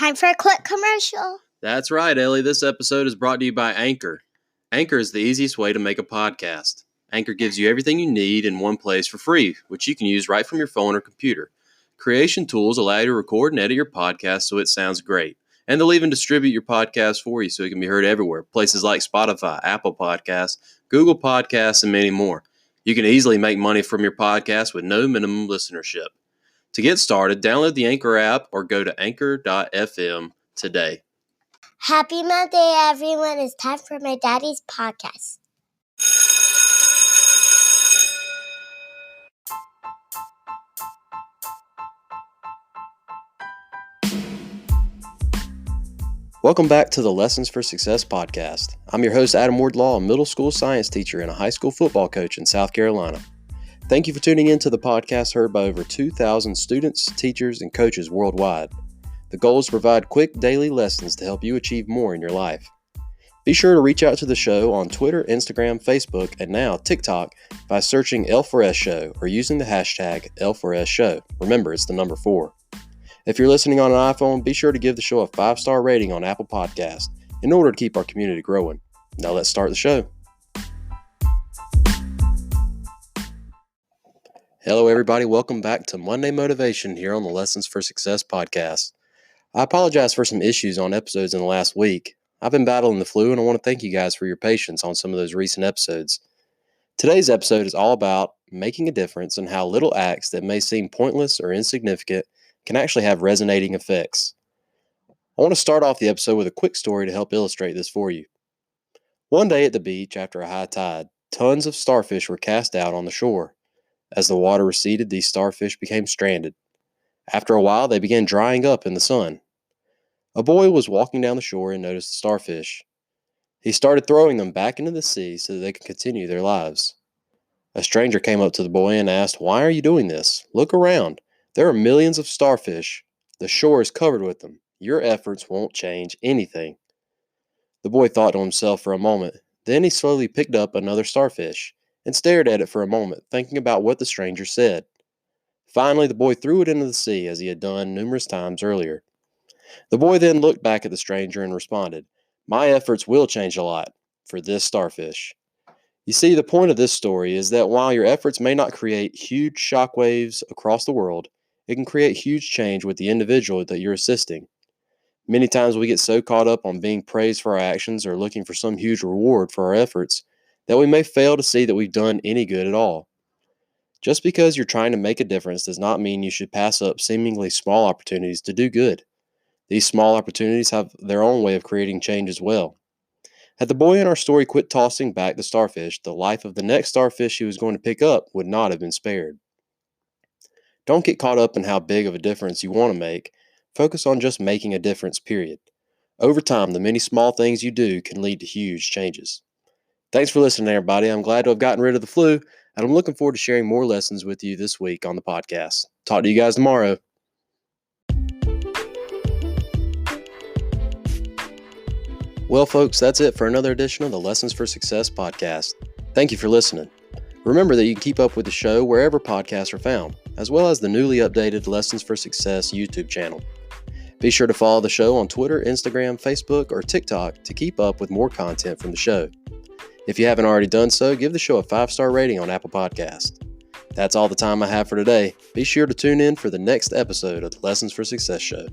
Time for a quick commercial. That's right, Ellie. This episode is brought to you by Anchor. Anchor is the easiest way to make a podcast. Anchor gives you everything you need in one place for free, which you can use right from your phone or computer. Creation tools allow you to record and edit your podcast so it sounds great. And they'll even distribute your podcast for you so it can be heard everywhere. Places like Spotify, Apple Podcasts, Google Podcasts, and many more. You can easily make money from your podcast with no minimum listenership. To get started, download the Anchor app or go to anchor.fm today. Happy Monday, everyone. It's time for my daddy's podcast. Welcome back to the Lessons for Success podcast. I'm your host, Adam Wardlaw, a middle school science teacher and a high school football coach in South Carolina. Thank you for tuning in to the podcast heard by over 2,000 students, teachers, and coaches worldwide. The goal is to provide quick daily lessons to help you achieve more in your life. Be sure to reach out to the show on Twitter, Instagram, Facebook, and now TikTok by searching L4S Show or using the hashtag L4S Show. Remember, it's the number 4. If you're listening on an iPhone, be sure to give the show a 5-star rating on Apple Podcasts in order to keep our community growing. Now let's start the show. Hello everybody, welcome back to Monday Motivation here on the Lessons for Success podcast. I apologize for some issues on episodes in the last week. I've been battling the flu and I want to thank you guys for your patience on some of those recent episodes. Today's episode is all about making a difference and how little acts that may seem pointless or insignificant can actually have resonating effects. I want to start off the episode with a quick story to help illustrate this for you. One day at the beach after a high tide, tons of starfish were cast out on the shore. As the water receded, these starfish became stranded. After a while, they began drying up in the sun. A boy was walking down the shore and noticed the starfish. He started throwing them back into the sea so that they could continue their lives. A stranger came up to the boy and asked, "Why are you doing this? Look around. There are millions of starfish. The shore is covered with them. Your efforts won't change anything." The boy thought to himself for a moment. Then he slowly picked up another starfish and stared at it for a moment, thinking about what the stranger said. Finally, the boy threw it into the sea as he had done numerous times earlier. The boy then looked back at the stranger and responded, "My efforts will change a lot for this starfish." You see, the point of this story is that while your efforts may not create huge shockwaves across the world, it can create huge change with the individual that you're assisting. Many times we get so caught up on being praised for our actions or looking for some huge reward for our efforts that we may fail to see that we've done any good at all. Just because you're trying to make a difference does not mean you should pass up seemingly small opportunities to do good. These small opportunities have their own way of creating change as well. Had the boy in our story quit tossing back the starfish, the life of the next starfish he was going to pick up would not have been spared. Don't get caught up in how big of a difference you want to make. Focus on just making a difference, period. Over time, the many small things you do can lead to huge changes. Thanks for listening, everybody. I'm glad to have gotten rid of the flu, and I'm looking forward to sharing more lessons with you this week on the podcast. Talk to you guys tomorrow. Well, folks, that's it for another edition of the Lessons for Success podcast. Thank you for listening. Remember that you can keep up with the show wherever podcasts are found, as well as the newly updated Lessons for Success YouTube channel. Be sure to follow the show on Twitter, Instagram, Facebook, or TikTok to keep up with more content from the show. If you haven't already done so, give the show a 5-star rating on Apple Podcasts. That's all the time I have for today. Be sure to tune in for the next episode of the Lessons for Success show.